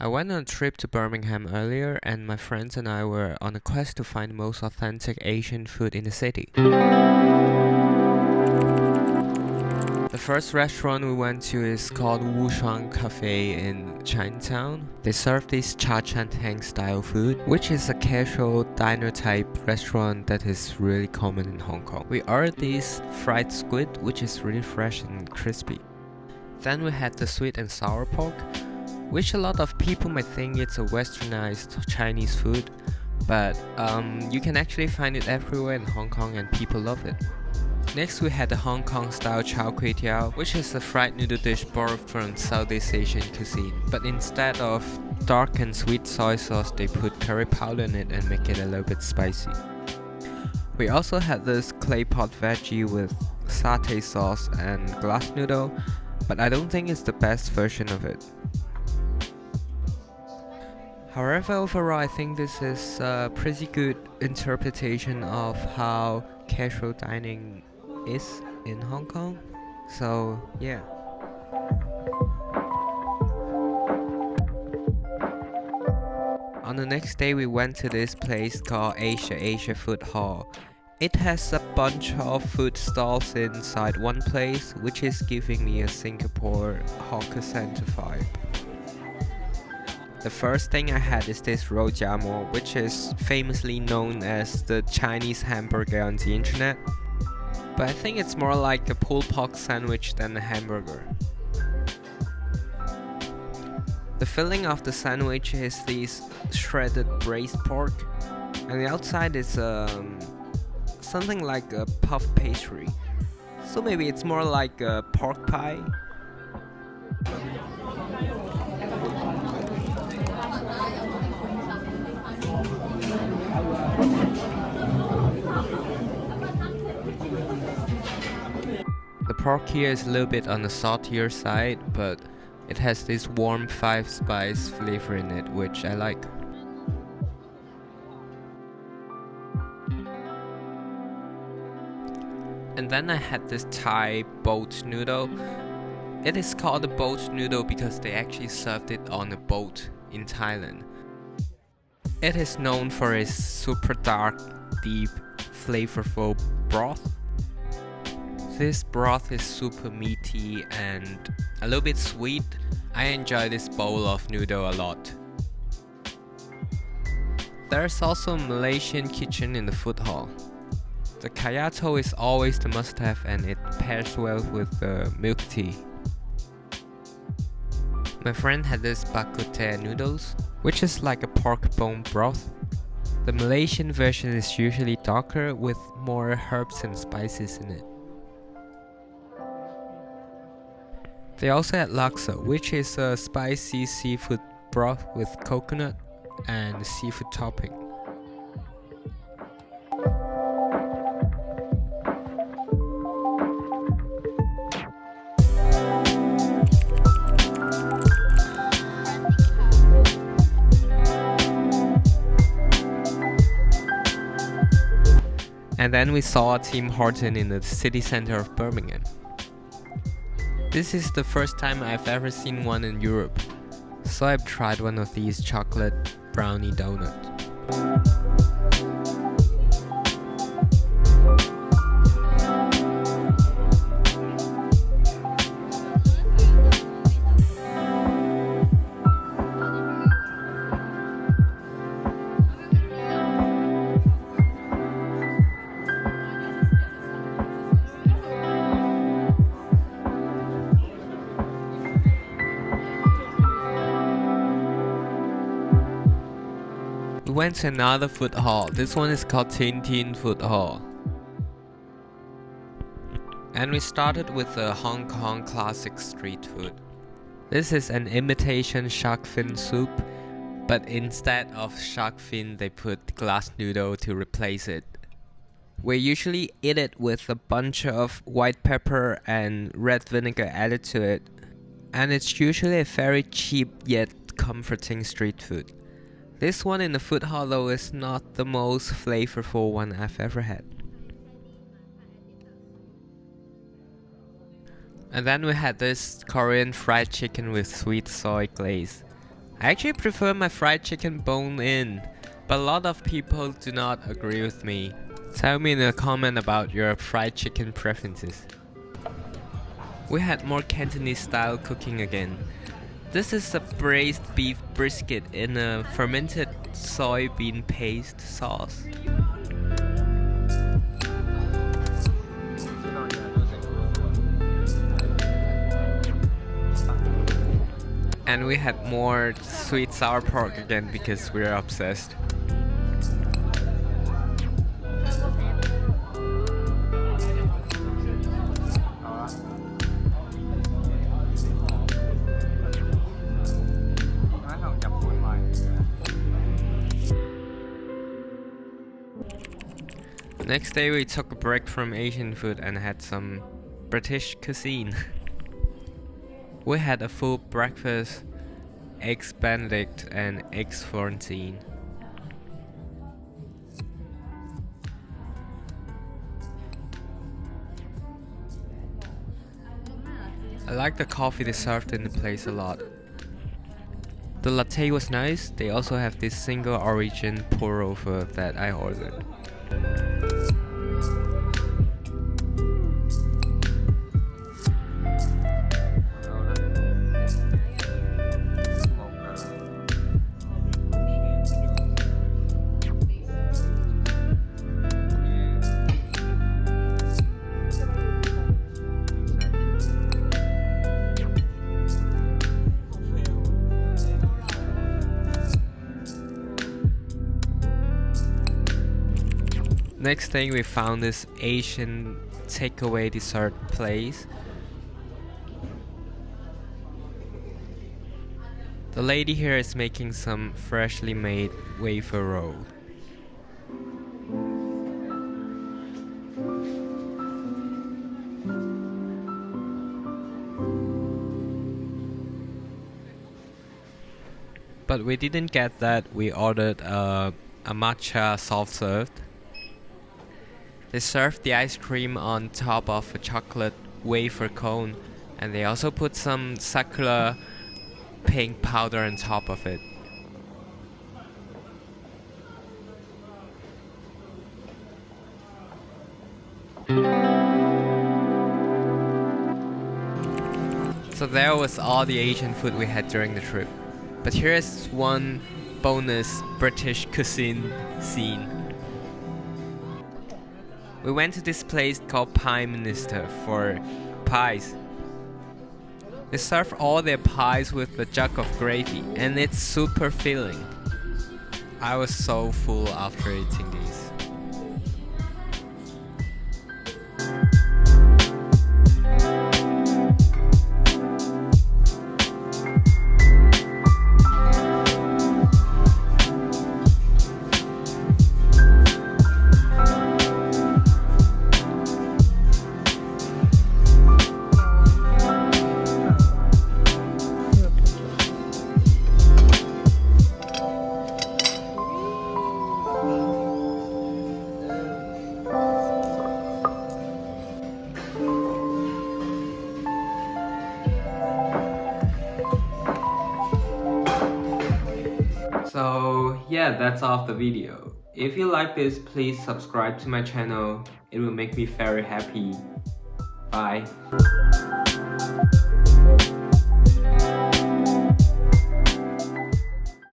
I went on a trip to Birmingham earlier, and my friends and I were on a quest to find the most authentic Asian food in the city. The first restaurant we went to is called Wushang Cafe in Chinatown. They serve this Chaan Teng style food, which is a casual diner type restaurant that is really common in Hong Kong. We ordered this fried squid, which is really fresh and crispy. Then we had the sweet and sour pork, which a lot of people might think it's a westernized Chinese food, but you can actually find it everywhere in Hong Kong and people love it. Next we had the Hong Kong style Chao Kuaytiaw, which is a fried noodle dish borrowed from Southeast Asian cuisine, but instead of dark and sweet soy sauce they put curry powder in it and make it a little bit spicy. We also had this clay pot veggie with satay sauce and glass noodle, but I don't think it's the best version of it. However, overall I think this is a pretty good interpretation of how casual dining is in Hong Kong. So yeah. On the next day we went to this place called Asia Food Hall. It has a bunch of food stalls inside one place, which is giving me a Singapore hawker center vibe. The first thing I had is this Rou Jia Mo, which is famously known as the Chinese hamburger on the internet. But I think it's more like a pulled pork sandwich than a hamburger. The filling of the sandwich is this shredded braised pork, and the outside is something like a puff pastry. So maybe it's more like a pork pie. The pork here is a little bit on the saltier side, but it has this warm 5-spice flavor in it, which I like. And then I had this Thai boat noodle. It is called a boat noodle because they actually served it on a boat in Thailand. It is known for its super dark, deep, flavorful broth. This broth is super meaty and a little bit sweet. I enjoy this bowl of noodle a lot. There's also a Malaysian kitchen in the food hall. The kaya toast is always the must-have and it pairs well with the milk tea. My friend had this Bak Kut Teh noodles, which is like a pork bone broth. The Malaysian version is usually darker with more herbs and spices in it. They also had Laksa, which is a spicy seafood broth with coconut and seafood topping. And then we saw Tim Horton in the city center of Birmingham. This is the first time I've ever seen one in Europe, so I've tried one of these chocolate brownie donuts. We went to another food hall. This one is called Tintin Food Hall. And we started with the Hong Kong classic street food. This is an imitation shark fin soup, but instead of shark fin they put glass noodle to replace it. We usually eat it with a bunch of white pepper and red vinegar added to it, and it's usually a very cheap yet comforting street food. This one in the food hall though is not the most flavorful one I've ever had. And then we had this Korean fried chicken with sweet soy glaze. I actually prefer my fried chicken bone-in, but a lot of people do not agree with me. Tell me in a comment about your fried chicken preferences. We had more Cantonese style cooking again. This is a braised beef brisket in a fermented soybean paste sauce. And we had more sweet sour pork again because we're obsessed. Next day we took a break from Asian food and had some British cuisine. We had a full breakfast, eggs benedict and eggs Florentine. I like the coffee they served in the place a lot. The latte was nice. They also have this single origin pour over that I ordered. Next thing, we found this Asian takeaway dessert place. The lady here is making some freshly made wafer roll. But we didn't get that. We ordered a matcha soft served. They served the ice cream on top of a chocolate wafer cone, and they also put some sakura pink powder on top of it. So there was all the Asian food we had during the trip. But here's one bonus British cuisine scene. We went to this place called Prime Minister for pies. They serve all their pies with a jug of gravy, and it's super filling. I was so full after eating these. So yeah, that's all of the video. If you like this, please subscribe to my channel. It will make me very happy. Bye.